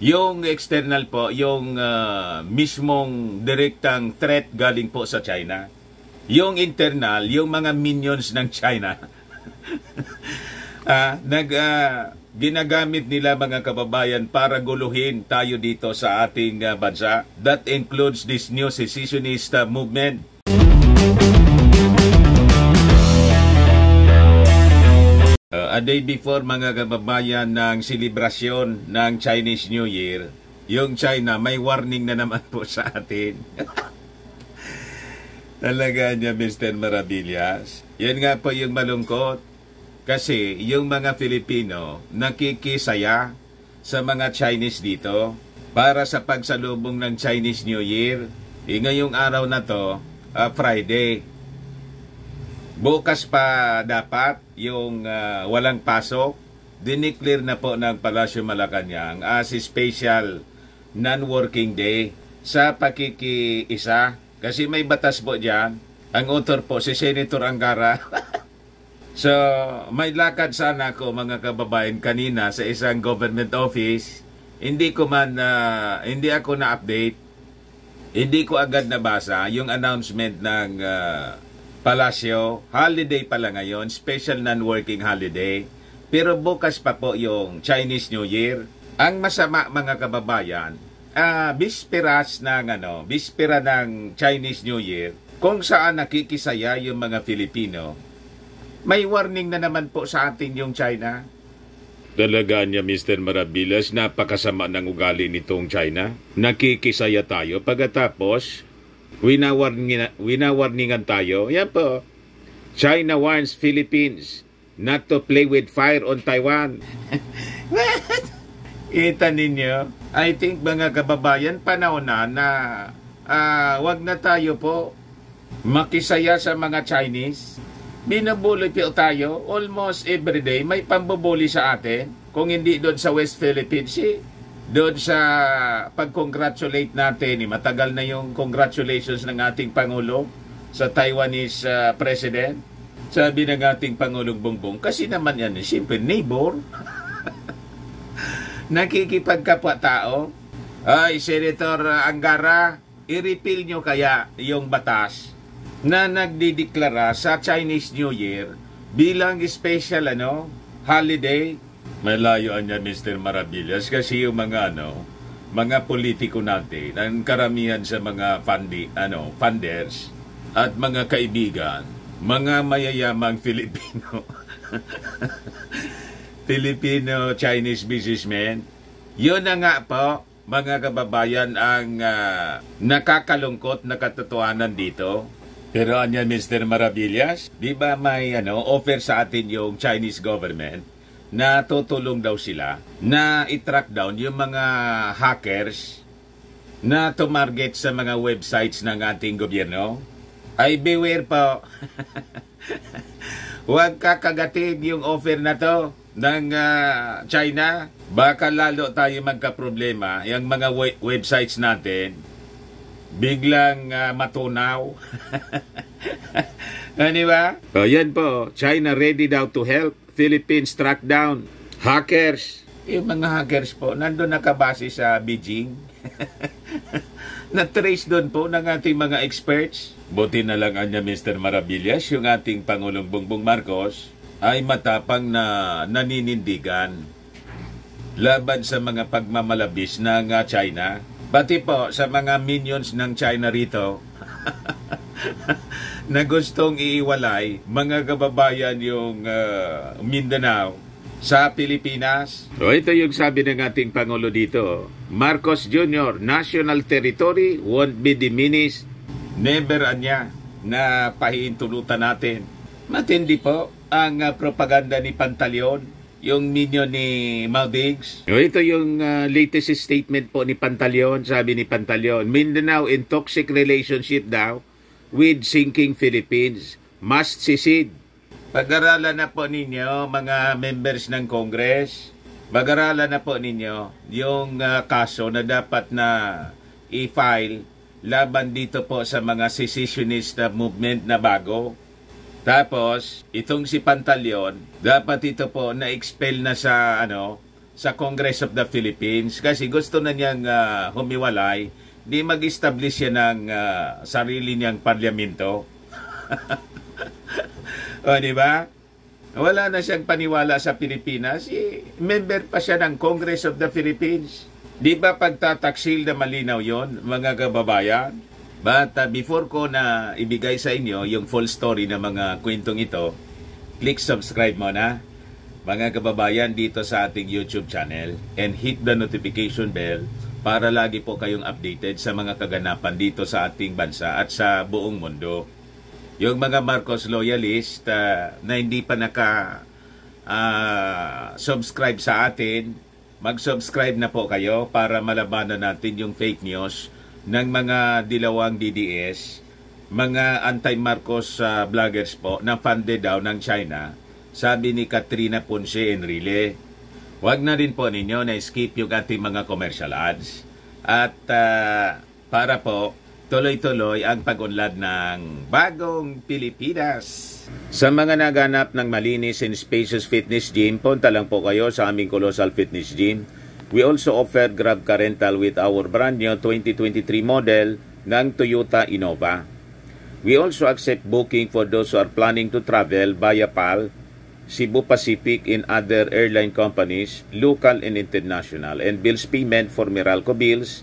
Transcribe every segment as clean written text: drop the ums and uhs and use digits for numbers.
Yung external po, yung mismong direktang threat galing po sa China. Yung internal, yung mga minions ng China. Ginagamit nila mga kababayan para guluhin tayo dito sa ating bansa. That includes this new secessionist movement. A day before mga kababayan ng selebrasyon ng Chinese New Year, yung China may warning na naman po sa atin. Talaga niya, Mr. Maravillas. Yan nga po yung malungkot. Kasi yung mga Filipino nakikisaya sa mga Chinese dito para sa pagsalubong ng Chinese New Year. Ngayong araw na to, Friday. Bukas pa dapat yung walang pasok. Dineclare na po ng Palasyo Malacanang as special non-working day sa pakikiisa. Kasi may batas po dyan. Ang author po si Senator Angara. So, may lakad sana ako mga kababayan kanina sa isang government office. Hindi ako na-update. Hindi ko agad nabasa yung announcement ng Palasyo. Holiday pala ngayon, special non-working holiday. Pero bukas pa po yung Chinese New Year. Ang masama mga kababayan, bispera ng Chinese New Year, kung saan nakikisaya yung mga Filipino, may warning na naman po sa atin yung China. Talaga niya, Mr. Maravillas, napakasama ng ugali nitong China. Nakikisaya tayo, pagkatapos winawarningan tayo. Yan po. China warns Philippines not to play with fire on Taiwan. Kita ninyo? I think mga kababayan, panahon na wag na tayo po makisaya sa mga Chinese. Binubuli po tayo almost every day. May pambubuli sa atin. Kung hindi doon sa West Philippines, doon sa pag-congratulate natin, matagal na yung congratulations ng ating Pangulo sa Taiwanese President. Sabi ng ating Pangulong Bongbong, kasi naman yan, simple neighbor. Nakikipagkapwa tao. Ay, Senator Angara, i-repeal nyo kaya yung batas na nagdideklara sa Chinese New Year bilang special holiday. Malayuan niya, Mr. Maravillas, kasi yung mga politiko natin, ang karamihan sa mga funders at mga kaibigan, mga mayayamang Filipino, Filipino-Chinese businessmen. Yun na nga po, mga kababayan, ang nakakalungkot na katotohanan dito. Pero anya, Mr. Maravillas, di ba may offer sa atin yung Chinese government na tutulong daw sila na i-track down yung mga hackers na tumarget sa mga websites ng ating gobyerno? Ay, beware po. Huwag kakagatin yung offer na to ng China. Baka lalo tayo magka-problema. Yung mga websites natin biglang matunaw. Ano ba? Yan po. China ready daw to help Philippines track down hackers. Yung mga hackers po, nandun nakabase sa Beijing. Na-trace doon po ng ating mga experts. Buti na lang anya, Mr. Maravillas, yung ating Pangulong Bongbong Marcos ay matapang na naninindigan laban sa mga pagmamalabis ng China. Pati po sa mga minions ng China rito na gustong iiwalay mga kababayan yung Mindanao sa Pilipinas. O ito yung sabi ng ating Pangulo dito. Marcos Jr., national territory won't be diminished. Never anya na pahihintulutan natin. Matindi po ang propaganda ni Pantaleon, yung minion ni Maldives. Ito yung latest statement po ni Pantaleon. Sabi ni Pantaleon, Mindanao in toxic relationship daw with sinking Philippines. Must secede. Pag-aralan na po ninyo, mga members ng Congress, pag-aralan na po ninyo yung kaso na dapat na i-file laban dito po sa mga secessionist movement na bago. Tapos, itong si Pantaleon, dapat ito po na-expel na sa sa Congress of the Philippines kasi gusto na niyang humiwalay, di mag-establish siya ng sarili niyang parlamento. O, di ba? Wala na siyang paniwala sa Pilipinas. Member pa siya ng Congress of the Philippines. Di ba pagtataksil na malinaw yon, mga kababayan? But before ko na ibigay sa inyo yung full story ng mga kwentong ito, click subscribe muna, mga kababayan, dito sa ating YouTube channel and hit the notification bell para lagi po kayong updated sa mga kaganapan dito sa ating bansa at sa buong mundo. Yung mga Marcos loyalist na hindi pa subscribe sa atin, mag-subscribe na po kayo para malabanan natin yung fake news ng mga dilawang DDS, mga anti-Marcos vloggers po na funded daw ng China, sabi ni Katrina Ponce Enrile. Huwag na rin po ninyo na skip yung ating mga commercial ads at para po tuloy-tuloy ang pag-unlad ng bagong Pilipinas. Sa mga naganap ng malinis and spacious fitness gym, punta lang po kayo sa aming Colossal Fitness Gym. We also offer Grab Car Rental with our brand new 2023 model ng Toyota Innova. We also accept booking for those who are planning to travel via PAL, Cebu Pacific and other airline companies, local and international, and bills payment for Meralco bills,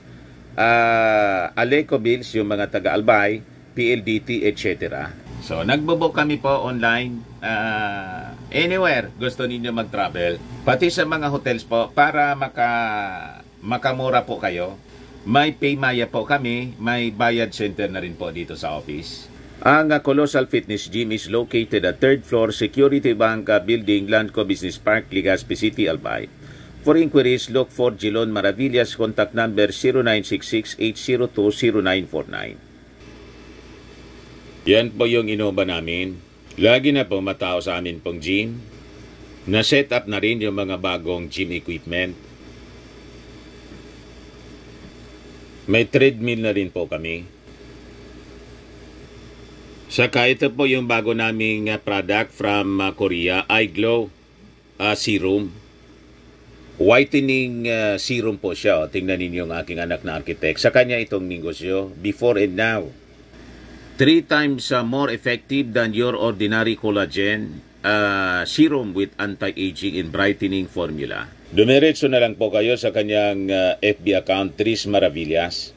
Aleco bills, yung mga taga-Albay, PLDT, etc. So, nagbo-book kami po online anywhere gusto ninyo mag-travel. Pati sa mga hotels po para makamura po kayo. May Paymaya po kami, may bayad center na rin po dito sa office. Ang Colossal Fitness Gym is located at 3rd floor Security Bank Building, Landco Business Park, Legazpi City, Albay. For inquiries, look for Jilon Maravillas, contact number 0966-802-0949. Yan po yung Innova namin. Lagi na po matao sa amin pong gym. Na-set up na rin yung mga bagong gym equipment. May treadmill na rin po kami. Saka ito po yung bago naming product from Korea, iGlow Serum. Whitening serum po siya. Tingnan ninyo ang aking anak na architect. Sa kanya itong negosyo, before and now. 3 times more effective than your ordinary collagen serum with anti-aging and brightening formula. Dumiretso na lang po kayo sa kanyang FB account, Tris Maravillas.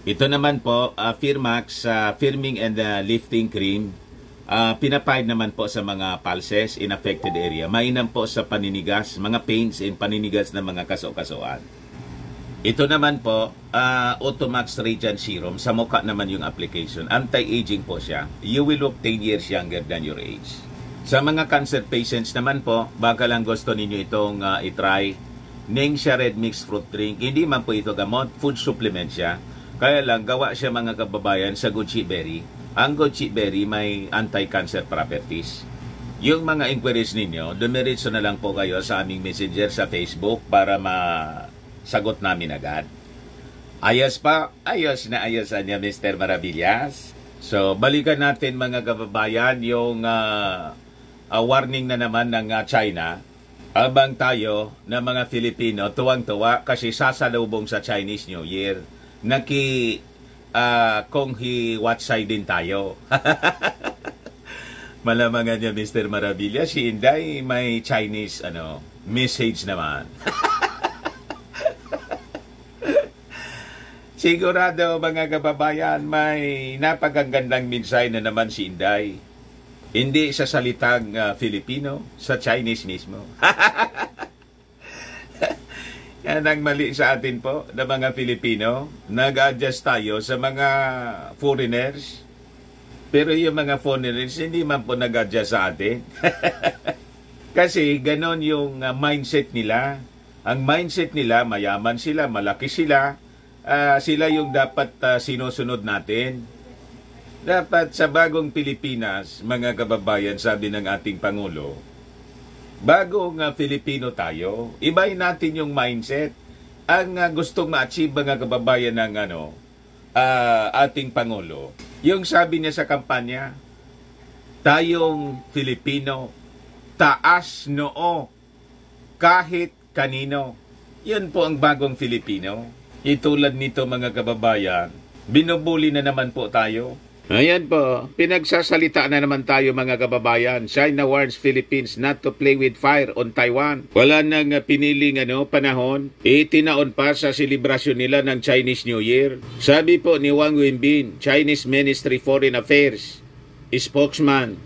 Ito naman po, Firmax Firming and Lifting Cream. Pinapahid naman po sa mga pulses in affected area. Mainam po sa paninigas, mga pains and paninigas na mga kaso-kasoan. Ito naman po, Automax Radiant Serum. Sa mukha naman yung application. Anti-aging po siya. You will look 10 years younger than your age. Sa mga cancer patients naman po, baka lang gusto ninyo itong itry. Ningxia Red Mixed Fruit Drink. Hindi man po ito gamot, food supplement siya. Kaya lang, gawa siya mga kababayan sa goji berry. Ang goji berry may anti-cancer properties. Yung mga inquiries ninyo, dumiretso na lang po kayo sa aming messenger sa Facebook para masagot namin agad. Ayos pa, ayos na ayosan niya Mr. Maravillas. So, balikan natin mga kababayan yung warning na naman ng China. Abang tayo na mga Filipino, tuwang-tuwa kasi sasalubong sa Chinese New Year. Kung hi-watchay din tayo. Malamangan niya Mr. Maravilla, si Inday may Chinese message naman. Sigurado mga kababayan, may napakagandang mensahe na naman si Inday. Hindi sa salitang Filipino, sa Chinese mismo. Yan ang mali sa atin po na mga Filipino. Nag-adjust tayo sa mga foreigners. Pero yung mga foreigners hindi man po nag-adjust sa atin. Kasi ganon yung mindset nila. Ang mindset nila, mayaman sila, malaki sila. Sila yung dapat sinusunod natin. Dapat sa bagong Pilipinas, mga kababayan, sabi ng ating Pangulo, bagong Filipino tayo, ibahin natin yung mindset. Ang gustong ma-achieve mga kababayan ng ating Pangulo, yung sabi niya sa kampanya, tayong Filipino, taas noo, kahit kanino. Yan po ang bagong Filipino. Itulad nito mga kababayan, binubuli na naman po tayo. Ayan po, pinagsasalita na naman tayo mga kababayan. China warns Philippines not to play with fire on Taiwan. Wala nang piniling panahon. Itinaon pa sa selebrasyon nila ng Chinese New Year. Sabi po ni Wang Wenbin, Chinese Ministry Foreign Affairs spokesman,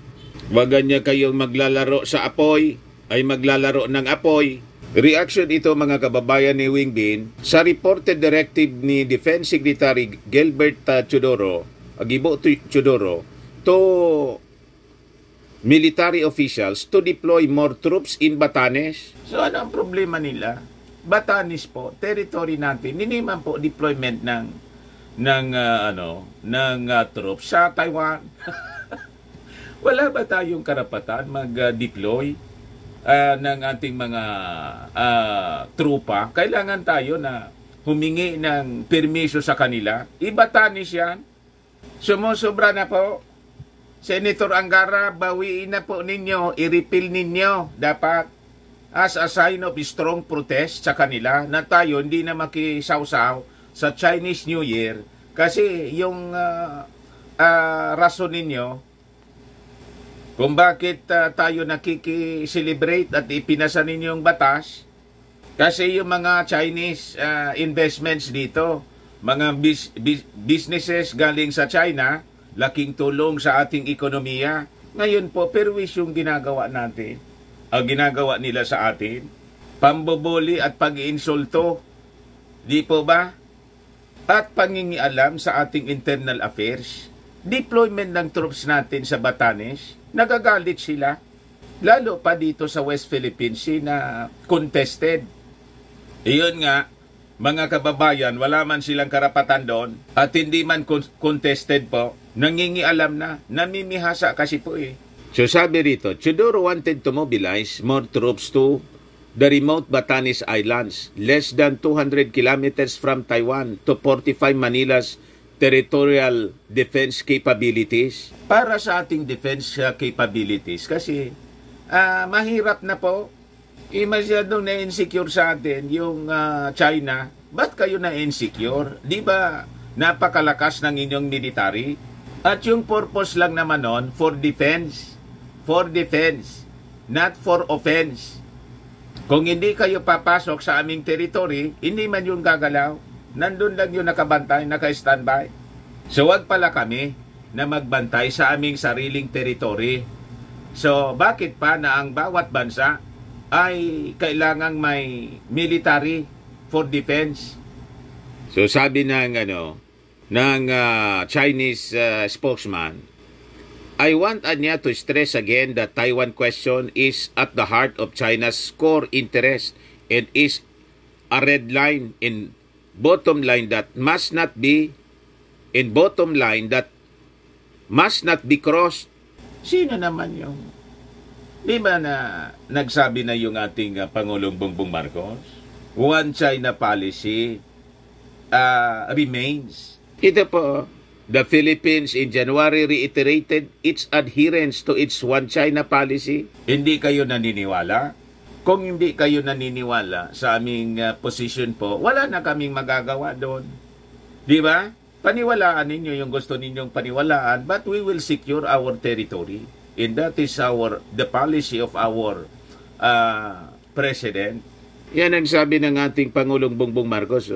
wag niya kayong maglalaro sa apoy, ay maglalaro ng apoy. Reaction ito mga kababayan ni Wenbin sa reported directive ni Defense Secretary Gilbert Gibo Chodoro to military officials to deploy more troops in Batanes. So ano ang problema nila? Batanes po, territory natin. Hindi man po deployment ng troops sa Taiwan. Wala ba tayong karapatan mag-deploy ng ating mga trupa? Kailangan tayo na humingi ng permiso sa kanila. Batanes yan. Sumusobra na po. Senator Angara, bawiin na po ninyo, i-repeal ninyo. Dapat as a sign of strong protest sa kanila na tayo hindi na makisawsaw sa Chinese New Year kasi yung rason ninyo kung bakit tayo nakikiselebrate at ipinasa ninyong batas kasi yung mga Chinese investments dito, mga businesses galing sa China, laking tulong sa ating ekonomiya. Ngayon po, perwis yung ginagawa natin. Ang ginagawa nila sa atin, pamboboli at pag-iinsulto. Di po ba? At pangingialam sa ating internal affairs. Deployment ng troops natin sa Batanes, nagagalit sila. Lalo pa dito sa West Philippine Sea na contested. Iyon nga, mga kababayan, wala man silang karapatan doon at hindi man contested po, nangingialam na, namimihasa kasi po eh. So sabi rito, Chodoro wanted to mobilize more troops to the remote Batanes Islands, less than 200 kilometers from Taiwan, to fortify Manila's territorial defense capabilities. Para sa ating defense capabilities kasi mahirap na po. Masyadong na-insecure sa atin yung China. Ba't kayo na-insecure? Di ba napakalakas ng inyong military? At yung purpose lang naman nun, for defense. For defense, not for offense. Kung hindi kayo papasok sa aming territory, hindi man yung gagalaw. Nandun lang yung nakabantay, naka-standby. So wag pala kami na magbantay sa aming sariling territory. So bakit pa na ang bawat bansa ay kailangang may military for defense? So sabi ng Chinese spokesman, I want Anya to stress again that Taiwan question is at the heart of China's core interest and is a red line in bottom line that must not be crossed. Sino naman yung di ba na nagsabi na yung ating Pangulong Bongbong Marcos? One China policy remains. Ito po, the Philippines in January reiterated its adherence to its One China policy. Hindi kayo naniniwala? Kung hindi kayo naniniwala sa aming position po, wala na kaming magagawa doon. Di ba? Paniwalaan ninyo yung gusto ninyong paniwalaan, but we will secure our territory. And that is the policy of our President. Yan ang sabi ng ating Pangulong Bongbong Marcos.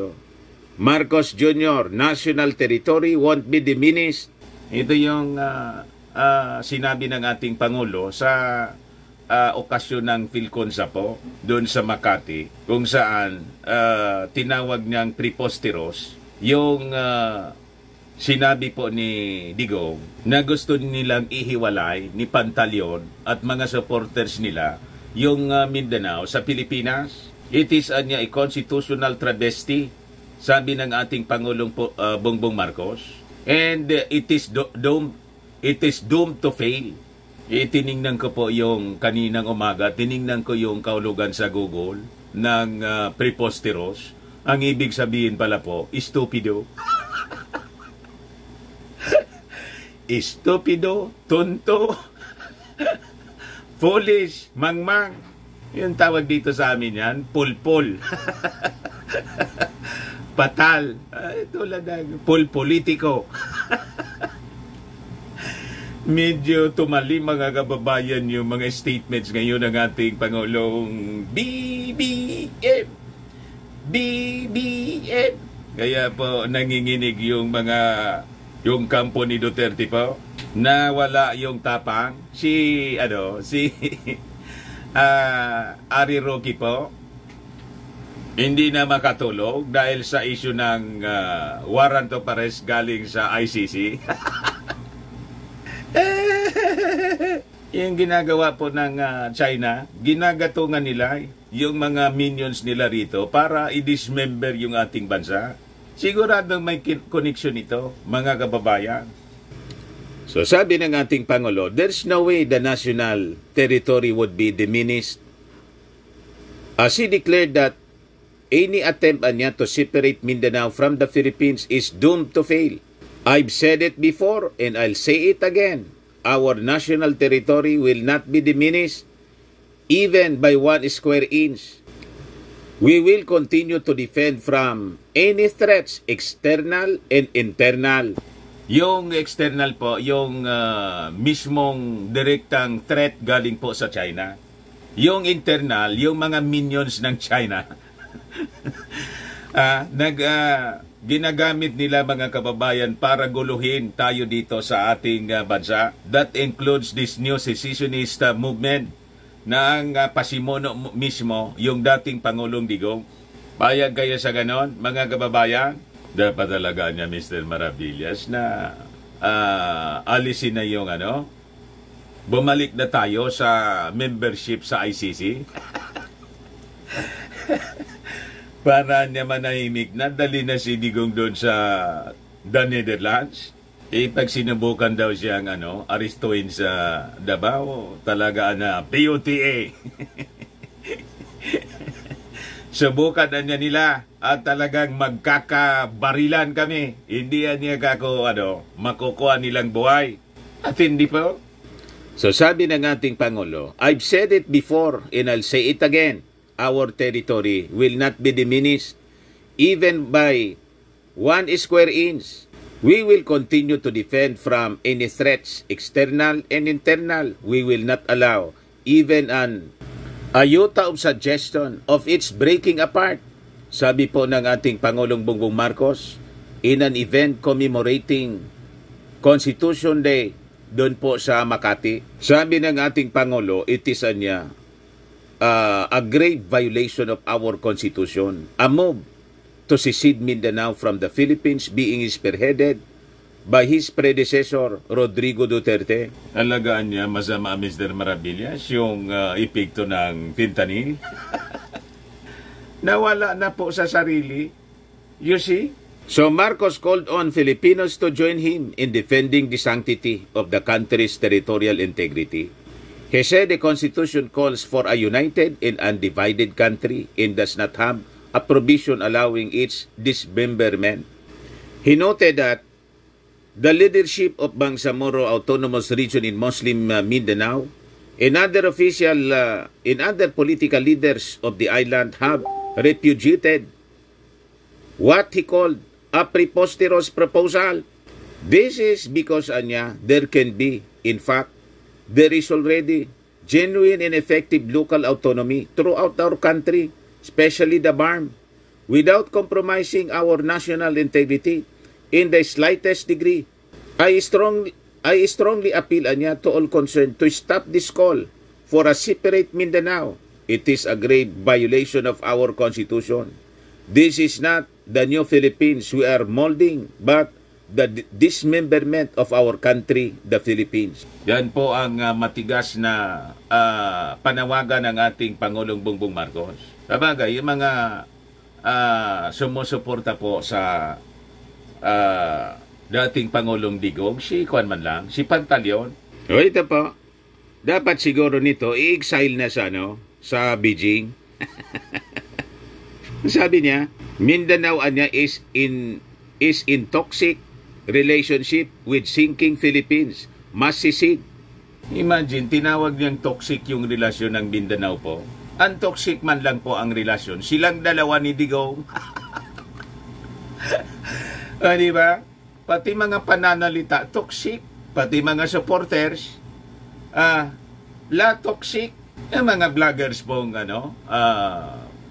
Marcos Jr., national territory won't be diminished. Ito yung sinabi ng ating Pangulo sa okasyon ng Philconsa po, doon sa Makati, kung saan tinawag niyang preposterous yung sinabi po ni Digong na gusto nilang ihiwalay ni Pantaleon at mga supporters nila yung Mindanao sa Pilipinas. It is a constitutional travesty, sabi ng ating Pangulong Bongbong Marcos. And it is doomed to fail. Tiningnan ko po yung kaninang umaga, tiningnan ko yung kaulugan sa Google ng preposterous. Ang ibig sabihin pala po, stupido. Estupido, tonto, foolish, mangmang. Yung tawag dito sa amin yan, pulpul. Patal. Tulad ng politiko. Medyo tumali mga kababayan yung mga statements ngayon ng ating Pangulong BBM. BBM. Kaya po nanginginig yung kampo ni Duterte po na wala yung tapang. Si Ari Roque po hindi na makatulog dahil sa issue ng warrant of arrest galing sa ICC. Yung ginagawa po ng China, ginagatungan nila yung mga minions nila rito para i-dismember yung ating bansa. Siguradong may connection ito, mga kababayan. So sabi ng ating Pangulo, there's no way the national territory would be diminished. As he declared that any attempt niya to separate Mindanao from the Philippines is doomed to fail. I've said it before and I'll say it again. Our national territory will not be diminished even by 1 square inch. We will continue to defend from any threats, external and internal. Yung external po, yung mismong direktang threat galing po sa China. Yung internal, yung mga minions ng China. Ginagamit nila mga kababayan para guluhin tayo dito sa ating bansa. That includes this new secessionist movement na ang pasimuno mismo yung dating Pangulong Digong. Payag kayo sa ganon, mga kababayan? Dapat talaga niya, Mr. Maravillas, na alisin na yung bumalik na tayo sa membership sa ICC. Para niya manahimik na, dali na si Digong doon sa the Netherlands. Pag sinubukan daw siyang aristuin sa Davao, talaga na POTA. Subukan na niya nila at talagang magkakabarilan kami. Hindi niya makukuha nilang buhay. At hindi po. So sabi ng ating Pangulo, I've said it before and I'll say it again. Our territory will not be diminished even by 1 square inch. We will continue to defend from any threats, external and internal. We will not allow even an iota of suggestion of its breaking apart. Sabi po ng ating Pangulong Bongbong Marcos in an event commemorating Constitution Day doon po sa Makati. Sabi ng ating Pangulo, it is a grave violation of our Constitution. A move to secede Mindanao from the Philippines being spearheaded by his predecessor, Rodrigo Duterte. Alagaan niya, masama, Mr. Maravillas, yung epekto ng fentanyl. Nawala na po sa sarili. You see? So Marcos called on Filipinos to join him in defending the sanctity of the country's territorial integrity. He said the Constitution calls for a united and undivided country and does not have a provision allowing its dismemberment. He noted that the leadership of Bangsamoro Autonomous Region in Muslim Mindanao and other political leaders of the island have repudiated what he called a preposterous proposal. This is because there can be, in fact, there is already genuine and effective local autonomy throughout our country, especially the BARM, without compromising our national integrity in the slightest degree. I strongly appeal to all concerned to stop this call for a separate Mindanao. It is a grave violation of our Constitution. This is not the new Philippines we are molding, but the dismemberment of our country, the Philippines. Yan po ang matigas na panawagan ng ating Pangulong Bongbong Marcos. Sabagay, yung mga sumusuporta po sa dating Pangulong Digong, si Pantaleon. O ito po, dapat siguro nito i-exile na sa Beijing. Sabi niya, Mindanao is in toxic relationship with sinking Philippines. Must secede. Imagine, tinawag niyang toxic yung relasyon ng Mindanao po Untoxic man lang po ang relasyon. Silang dalawa ni Digong. Di ba? Pati mga pananalita, toxic. Pati mga supporters, toxic. Yung mga vloggers pong,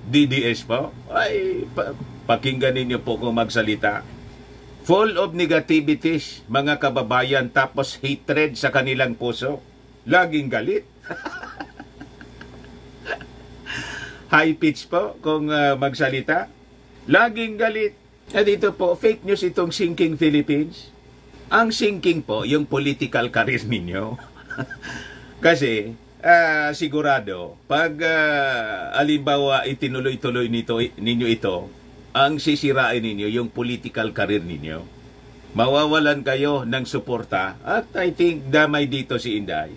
DDS po, ay, pakinggan ninyo po kung magsalita. Full of negativities, mga kababayan, tapos hatred sa kanilang puso. Laging galit. High pitch po kung magsalita. Laging galit. Dito po, fake news itong Sinking Philippines. Ang sinking po, yung political career ninyo. Kasi, sigurado, pag alimbawa itinuloy-tuloy ninyo ito, ang sisirain ninyo yung political career ninyo. Mawawalan kayo ng suporta at I think damay dito si Inday.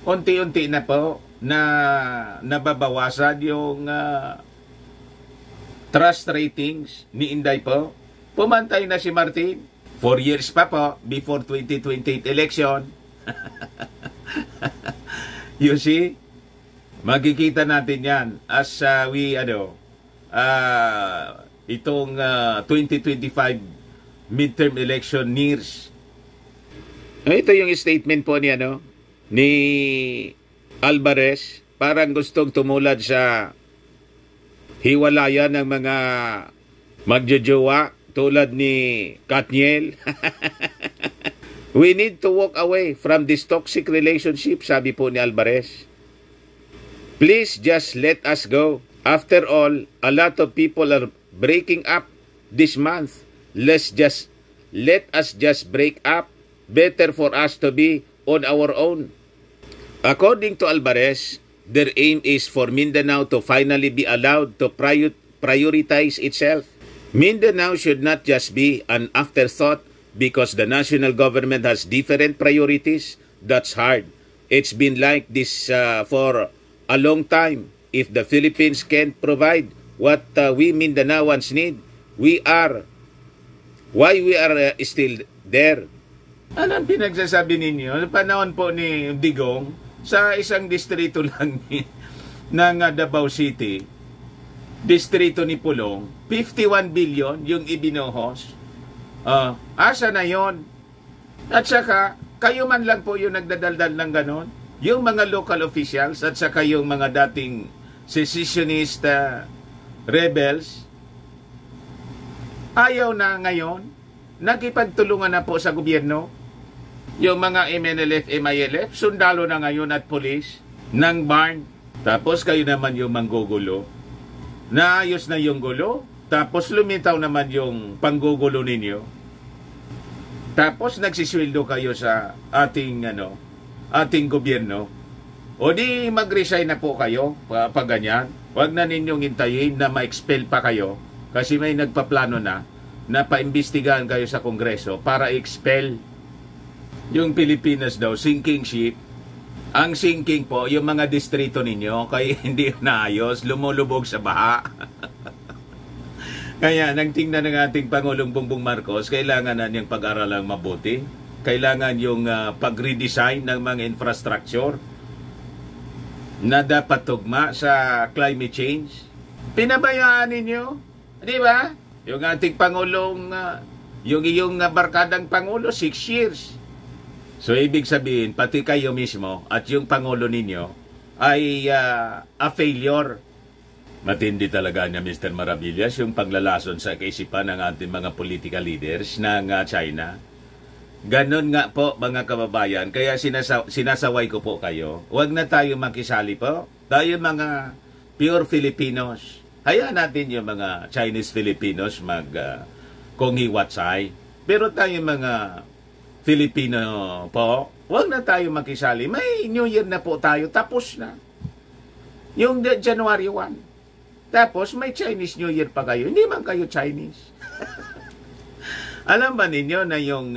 Unti-unti na po na nababawasan yung trust ratings ni Inday po. Pumantay na si Martin. 4 years pa po before 2028 election. You see? Makikita natin yan as itong 2025 midterm election nears. Ito yung statement po ni Alvarez. Parang gustong tumulad sa hiwalayan ng mga magjojowa tulad ni Katniel. We need to walk away from this toxic relationship, sabi po ni Alvarez. Please just let us go. After all, a lot of people are breaking up this month. Let us just break up. Better for us to be on our own. According to Alvarez, their aim is for Mindanao to finally be allowed to prioritize itself. Mindanao should not just be an afterthought because the national government has different priorities. That's hard. It's been like this for a long time. If the Philippines can't provide what we Mindanaoans need, why we are still there? Ano ang pinagsasabi ninyo? Panahon po ni Digong, sa isang distrito lang ng Davao City, distrito ni Pulong, 51 billion yung ibinohos. Asa na yon? At saka, kayo man lang po yung nagdadaldal ng ganon. Yung mga local officials at saka yung mga dating secessionist rebels, ayaw na ngayon. Nakipagtulungan na po sa gobyerno. Yung mga MNLF, MILF, sundalo na ngayon at polis ng barn. Tapos kayo naman yung manggugulo. Naayos na yung gulo, tapos lumitaw naman yung panggugulo ninyo. Tapos nagsisweldo kayo sa ating gobyerno. O di mag-resign na po kayo pag ganyan. Huwag na ninyong hintayin na ma-expel pa kayo kasi may nagpaplano na paimbestigahan kayo sa Kongreso para expel yung Pilipinas daw, sinking ship. Ang sinking po, yung mga distrito ninyo, kaya hindi naayos, lumulubog sa baha. Kaya, nang tingnan ng ating Pangulong Bongbong Marcos, kailangan na niyang pag-aralang mabuti. Kailangan yung pag-redesign ng mga infrastructure na dapat tugma sa climate change. Pinabayaan ninyo, di ba? Yung ating Pangulong, yung iyong barkadang Pangulo, 6 years. So, ibig sabihin, pati kayo mismo at yung Pangulo ninyo ay a failure. Matindi talaga niya, Mr. Maravillas, yung paglalason sa kaisipan ng ating mga political leaders ng China. Ganon nga po, mga kababayan. Kaya sinasaway ko po kayo. Huwag na tayo makisali po. Tayo mga pure Filipinos. Hayaan natin yung mga Chinese Filipinos kung hiwatsay. Pero tayo mga Filipino po, huwag na tayo makisali. May New Year na po tayo, tapos na. Yung January 1. Tapos may Chinese New Year pa kayo. Hindi man kayo Chinese. Alam ba ninyo na yung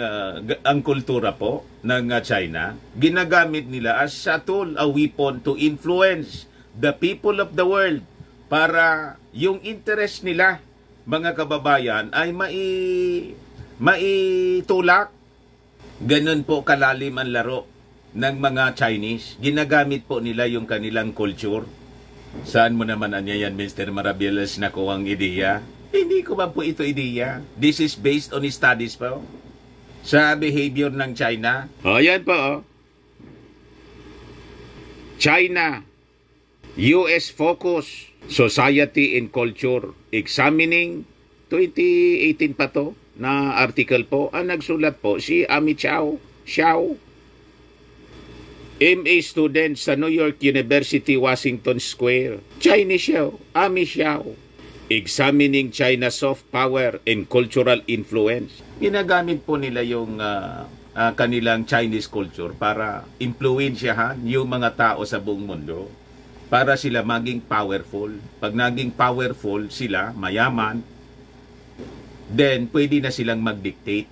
ang kultura po ng China, ginagamit nila as a tool, a weapon to influence the people of the world para yung interest nila, mga kababayan, ay maitulak. Ganun po kalalim ang laro ng mga Chinese. Ginagamit po nila yung kanilang culture Saan mo naman anya yan, Mr. Marabiles, nakuha ang ideya? Hindi ko ba po ito ideya? This is based on studies po. Sa behavior ng China. O, yan po, o. China, US Focus, Society and Culture, Examining, 2018 pa to, na article po. Ang nagsulat po, si Ami Xiao, MA student sa New York University, Washington Square. Chinese siya, Ami Xiao. Examining China's soft power and cultural influence. Ginagamit po nila yung kanilang Chinese culture para impluwensyahan yung mga tao sa buong mundo. Para sila maging powerful. Pag naging powerful sila, mayaman, then pwede na silang mag-dictate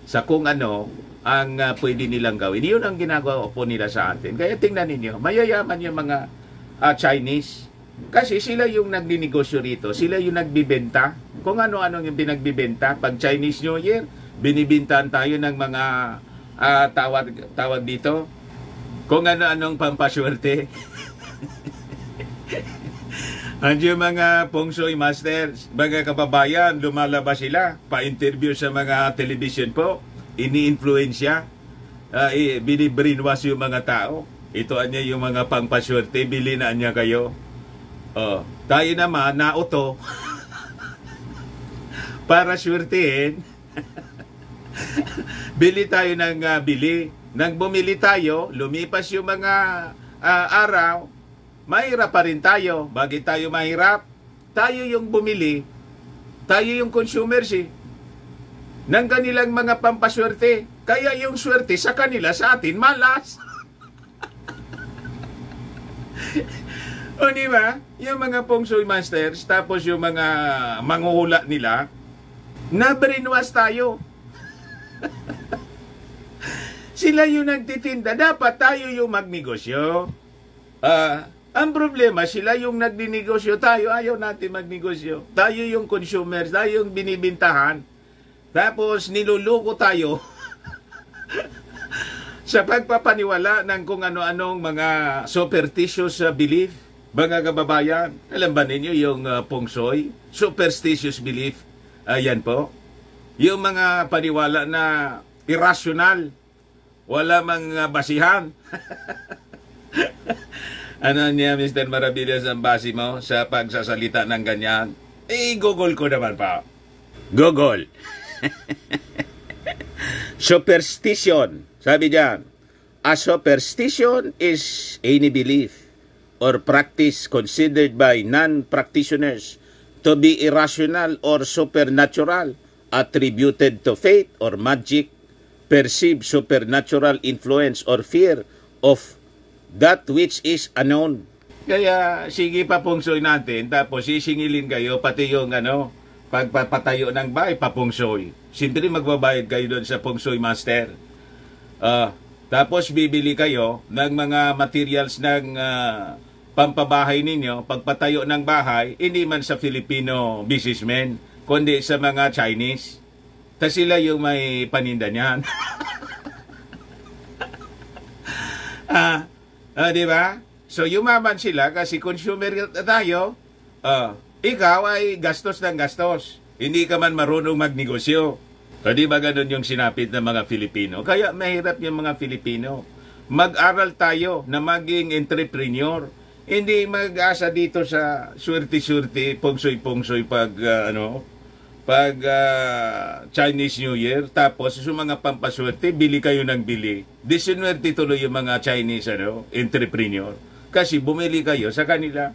sa kung ano ang pwede nilang gawin. Yun ang ginagawa po nila sa atin. Kaya tingnan ninyo, mayayaman yung mga Chinese. Kasi sila yung nagninegosyo rito. Sila yung nagbibenta. Kung ano-ano yung pinagbibenta. Pag Chinese New Year, binibintahan tayo ng mga tawag dito. Kung ano-anong pampaswerte. Ang yung mga feng shui masters, mga kababayan, lumalabas sila, pa-interview sa mga television po, ini-influensya, binibrainwash yung mga tao. Ito anya yung mga pampaswerte, bili na anya kayo. Tayo naman, nauto, para swertehin, bili tayo ng bili. Nang bumili tayo, lumipas yung mga araw, mahirap pa rin tayo. Bakit tayo mahirap? Tayo yung bumili. Tayo yung consumers ng kanilang mga pampaswerte. Kaya yung swerte sa kanila, sa atin, malas. O di ba? Yung mga feng shui masters, tapos yung mga manghuhula nila, na-brainwash tayo. Sila yung nagtitinda. Dapat tayo yung magnegosyo. Ang problema, sila yung nagdinegosyo, tayo ayaw natin magnegosyo. Tayo yung consumers, tayo yung binibintahan. Tapos niluluko tayo sa pagpapaniwala ng kung ano-anong mga superstitious belief. Mga kababayan, alam ba ninyo yung feng shui? Superstitious belief. Ayan po. Yung mga paniwala na irrational. Wala mang basihan. Ano niya, Mr. Marabiles, ang base mo sa pagsasalita ng ganyan? Google ko naman pa. Google. Superstition. Sabi diyan, a superstition is any belief or practice considered by non-practitioners to be irrational or supernatural, attributed to faith or magic, perceived supernatural influence or fear of that which is unknown. Kaya sige pa feng shui natin, tapos sisingilin kayo pati yung pagpapatayo ng bahay pa feng shui. Siyempre magbabayad kayo doon sa feng shui master. Tapos bibili kayo ng mga materials ng pampabahay ninyo, pagpatayo ng bahay, hindi man sa Filipino businessmen, kundi sa mga Chinese. Ta sila yung may paninda niyan. Di ba? So, yumaman sila kasi consumer tayo. Ikaw ay gastos ng gastos. Hindi ka man marunong magnegosyo. Di ba ganun yung sinapit ng mga Filipino? Kaya mahirap yung mga Filipino. Mag-aral tayo na maging entrepreneur. Hindi mag-asa dito sa swerte-swerte, pungsoy-pungsoy pag Chinese New Year, tapos sa mga pampaswerte, bili kayo ng bili. Disinwerte tuloy yung mga Chinese entrepreneur. Kasi bumili kayo sa kanila.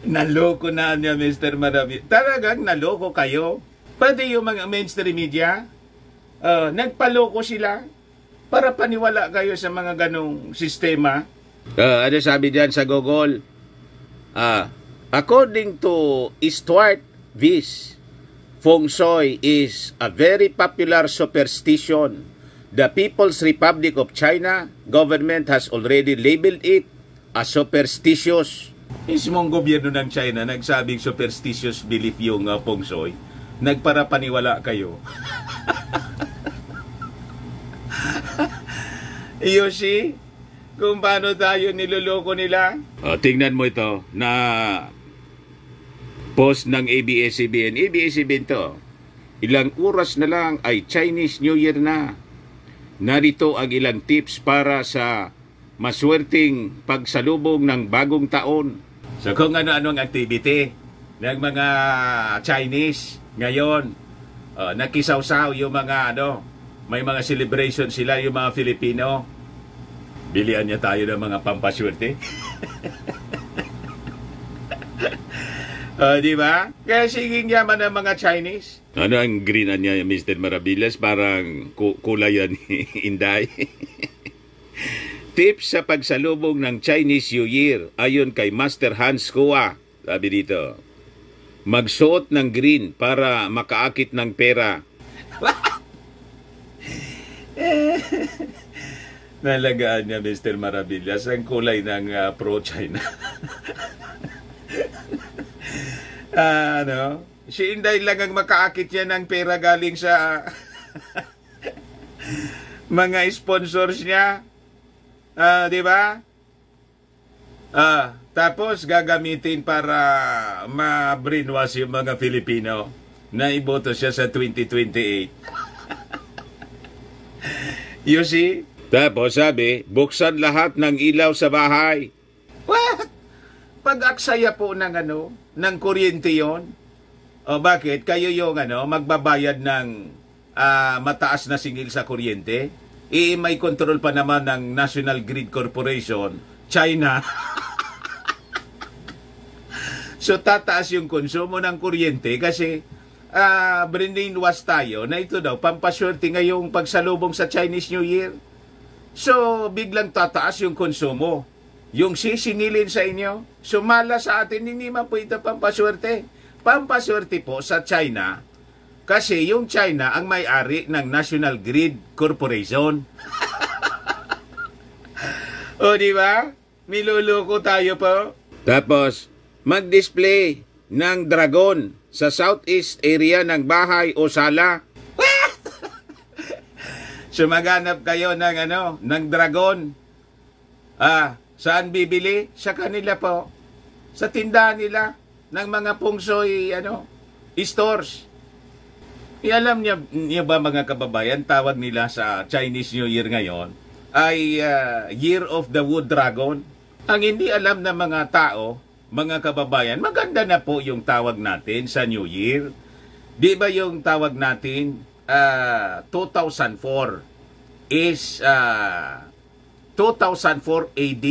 Naloko na niya, Mr. Marabi. Talagang naloko kayo. Pati yung mga mainstream media, nagpaloko sila para paniwala kayo sa mga ganong sistema. Ano sabi dyan sa Google? According to Stuart Vies, feng shui is a very popular superstition. The People's Republic of China government has already labeled it as superstitious. Mismong gobyerno ng China nagsabing superstitious belief yung feng shui. Nagparapaniwala kayo. You see? kung paano tayo niloloko nila. Tingnan mo ito na post ng ABS-CBN. ABS-CBN to. Ilang oras na lang ay Chinese New Year na. Narito ang ilang tips para sa maswerteng pagsalubong ng bagong taon. So kung ano-ano ang activity ng mga Chinese ngayon, nakisawsaw yung mga may mga celebration sila yung mga Filipino. Bilian niya tayo ng mga pampaswerte. Di ba? Kaya siging yaman ng mga Chinese. Ano ang green niya, Mr. Maravillas? Parang kulayan ni Inday. Tips sa pagsalubong ng Chinese New Year ayon kay Master Hans Kua. Sabi dito, magsuot ng green para makaakit ng pera. Nalagaan niya, Mr. Maravillas, ang kulay ng pro-China. Si Inday lang ang makaakit niya ng pera galing sa mga sponsors niya. Di ba? Tapos gagamitin para ma-brainwash yung mga Filipino na iboto siya sa 2028. You see? Tapos sabi, buksan lahat ng ilaw sa bahay. What? Pag-aksaya po ng ng kuryente yon. O bakit? Kayo yung magbabayad ng mataas na singil sa kuryente? May control pa naman ng National Grid Corporation, China. So tataas yung konsumo ng kuryente kasi brainwash tayo na ito daw pampaswerte ngayong pagsalubong sa Chinese New Year. So biglang tataas yung konsumo, yung sisingilin sa inyo. Sumala sa atin, hindi man po ito pampaswerte. Pampaswerte po sa China kasi yung China ang may-ari ng National Grid Corporation. O di ba? Niloloko tayo po. Tapos mag-display ng dragon sa southeast area ng bahay o sala. Sumaganap kayo ng dragon. Saan bibili? Sa kanila po. Sa tindahan nila ng mga pungsoy stores. Alam niya ba mga kababayan, tawag nila sa Chinese New Year ngayon ay Year of the Wood Dragon. Ang hindi alam ng mga tao, mga kababayan, maganda na po yung tawag natin sa New Year. Di ba yung tawag natin 2004 is 2004 AD.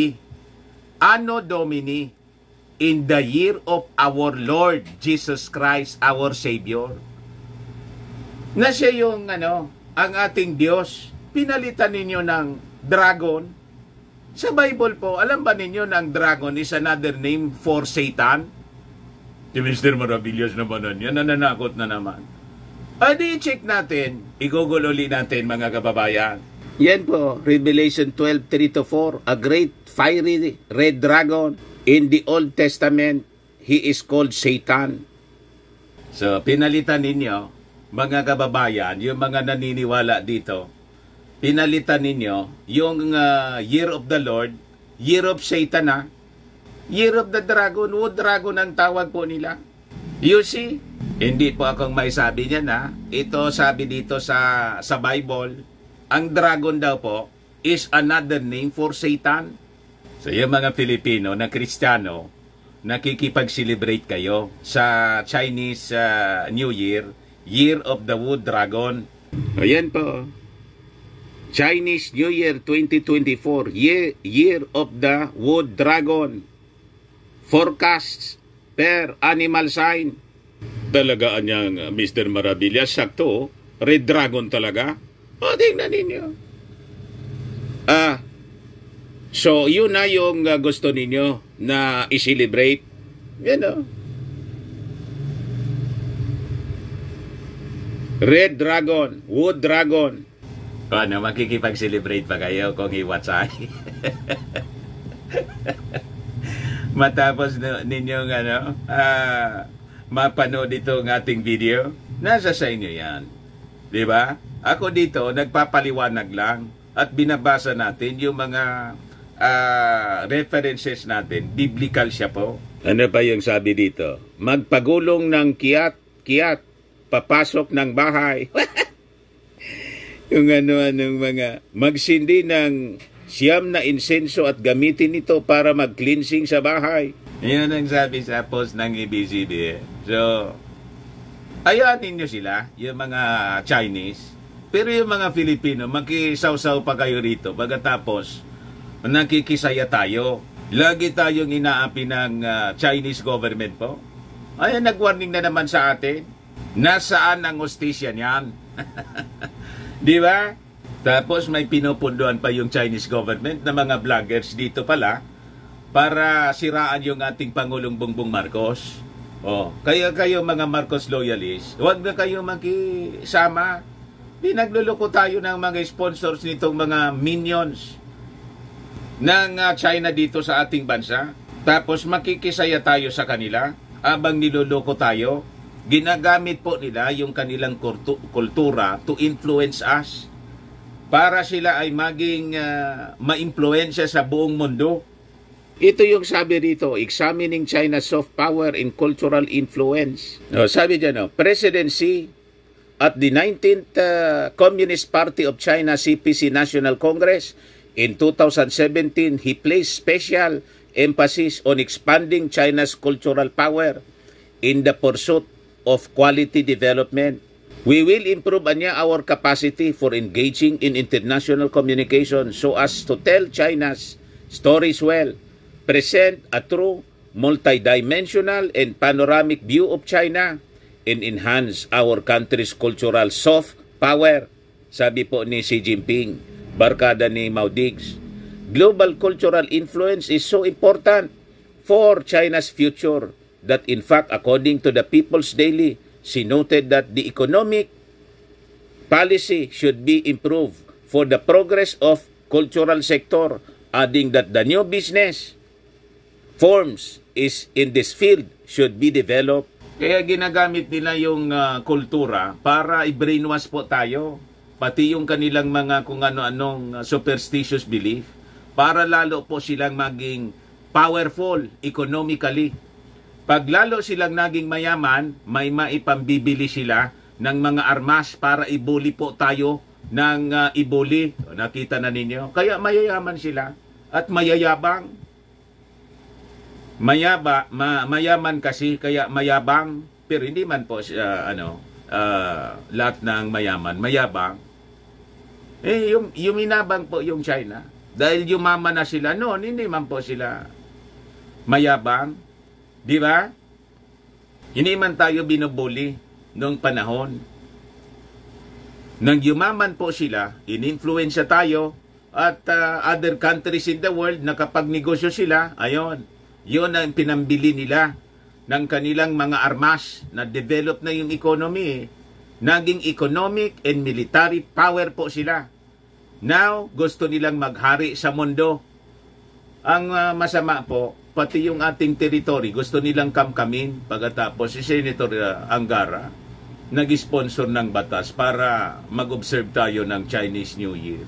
Anno Domini, in the year of our Lord Jesus Christ, our Savior. Na siya yung ang ating Diyos. Pinalitan ninyo ng dragon. Sa Bible po, alam ba ninyo na ang dragon is another name for Satan? Si Mr. Maravillas naman yan, nananakot na naman. Di-check natin, i-google ulit natin mga kababayan. Yan po, Revelation 12:3-4, a great fiery red dragon. In the Old Testament, he is called Satan. So, pinalitan ninyo, mga kababayan, yung mga naniniwala dito, pinalitan ninyo yung Year of the Lord, Year of Satan Year of the Dragon, Wood Dragon ang tawag po nila. You see? Hindi po akong may sabi niya na. Ito sabi dito sa Bible, ang dragon daw po is another name for Satan. So yung mga Filipino na Kristiyano, nakikipag-celebrate kayo sa Chinese New Year, Year of the Wood Dragon. Ayan po. Chinese New Year 2024, Year of the Wood Dragon. Forecasts per animal sign. Talagaan niyang Mr. Maravillas, sakto, Red Dragon talaga. O, tingnan ninyo. So, yun na yung gusto ninyo na i-celebrate. Yan o. Red Dragon, Wood Dragon. Ano, makikipag-celebrate pa kayo kung iwatsay? Matapos ninyong mapanood itong ating video, nasa sa inyo yan. Diba? Ako dito, nagpapaliwanag lang at binabasa natin yung mga references natin, biblical siya po. Ano pa yung sabi dito? Magpagulong ng kiyat, papasok ng bahay. Yung ano-anong mga, magsindi ng siyam na insenso at gamitin ito para mag-cleansing sa bahay. Yun ang sabi sa post ng ABCD. So, ayanin nyo sila, yung mga Chinese. Pero yung mga Filipino, makisaw-saw pa kayo rito. Pagkatapos, nakikisaya tayo. Lagi tayong inaapi ng Chinese government po. Ay, nag-warning na naman sa atin. Nasaan ang hustisya niyan? Di ba? Tapos may pinupunduan pa yung Chinese government na mga vloggers dito pala para siraan yung ating Pangulong Bongbong Marcos. Oh, kaya kayo mga Marcos loyalists, huwag na kayo makisama. Pinagluloko tayo ng mga sponsors nitong mga minions ng China dito sa ating bansa. Tapos makikisaya tayo sa kanila habang niloloko tayo. Ginagamit po nila yung kanilang kultura to influence us para sila ay maging ma-influensya sa buong mundo. Ito yung sabi rito, examining China's soft power in cultural influence. Sabi dyan, presidency at the 19th Communist Party of China CPC National Congress in 2017, he placed special emphasis on expanding China's cultural power in the pursuit of quality development. We will improve our capacity for engaging in international communication so as to tell China's stories well, present a true multidimensional and panoramic view of China, and enhance our country's cultural soft power. Sabi po ni Xi Jinping, barkada ni Mao Diggs. Global cultural influence is so important for China's future that in fact, according to the People's Daily, she noted that the economic policy should be improved for the progress of cultural sector, adding that the new business forms is in this field should be developed. Kaya ginagamit nila yung kultura para i-brainwash po tayo, pati yung kanilang mga kung ano-anong superstitious belief, para lalo po silang maging powerful economically. Pag lalo silang naging mayaman, may maipambibili sila ng mga armas para ibuli po tayo ng ibuli. Nakita na ninyo? Kaya mayayaman sila at mayayabang. Mayaman kasi kaya mayabang. Pero hindi man po lahat ng mayaman, mayabang. Yung minabang po yung China. Dahil yumaman na sila noon, hindi man po sila mayabang. Di ba? Hindi man tayo binubuli noong panahon. Nang yumaman po sila, in-influensya tayo at other countries in the world, nakapagnegosyo sila, ayon, yun ang pinambili nila ng kanilang mga armas na develop na yung economy. Naging economic and military power po sila. Now, gusto nilang maghari sa mundo. Ang masama po, pati yung ating territory, gusto nilang kamkamin. Pagkatapos, si Senator Angara, nag-sponsor ng batas para mag-observe tayo ng Chinese New Year.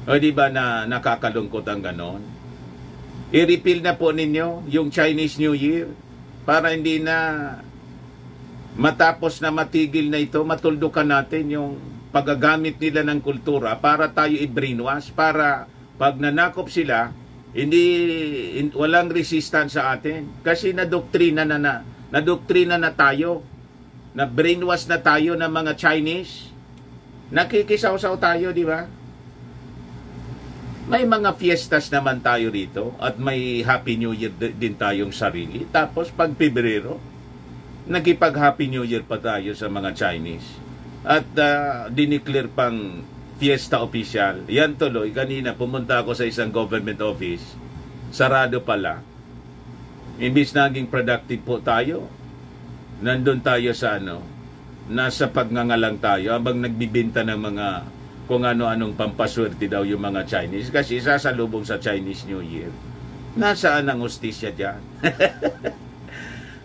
O di ba na nakakalungkot ang ganon? I-repeal na po ninyo yung Chinese New Year para hindi na matapos na matigil na ito, matuldukan natin yung paggagamit nila ng kultura para tayo i-brainwash, para pag nanakop sila, walang resistance sa atin. Kasi nadoktrina na tayo, na brainwash na tayo ng mga Chinese. Nakikisaw-saw tayo, di ba? May mga fiestas naman tayo rito at may Happy New Year din tayong sarili. Tapos pag Pebrero, nagipag-Happy New Year pa tayo sa mga Chinese. At dineclare pang fiesta official. Yan tuloy, kanina pumunta ako sa isang government office, sarado pala. Imbis naging productive po tayo, nandun tayo sa nasa pagngangalang tayo habang nagbibinta ng mga kung ano-anong pampaswerte daw yung mga Chinese kasi sasalubong sa Chinese New Year. Nasaan ang hustisya dyan?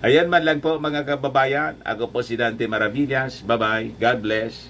Ayan man lang po mga kababayan. Ako po si Dante Maravillas. Bye-bye. God bless.